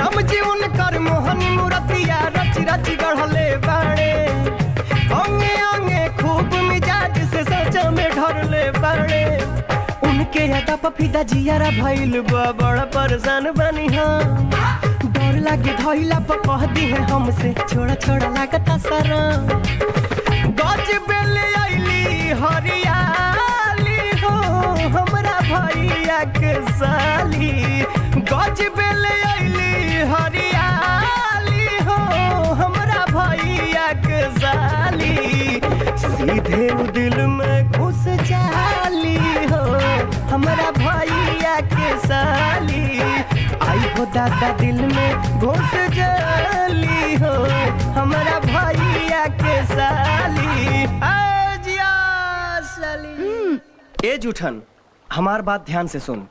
राम जी उनकर मोहनी मूर्तिया रच रच गढ़ले बाड़े, अंगे अंगे खूब मिजाज से सचा में ढरले बाड़े। उनके यादा पफिदा जियारा भइल बा बड़ा परेशान बनी हम, डर लागे धइला पर कह दी है हमसे छोड़ा छोड़ा लागता सारा। गज बेले आइली हरियाली हो हमरा भैया के साली, गज बेले आइली हरियाली हो हमरा भैया के साली। सीधे दिल में घुस जाली हो हमरा भैया के साली, आई हो दादा दिल में घुस जाली हो हमरा भैया के साली। आजिया साली। ए जूठन, हमार बात ध्यान से सुन।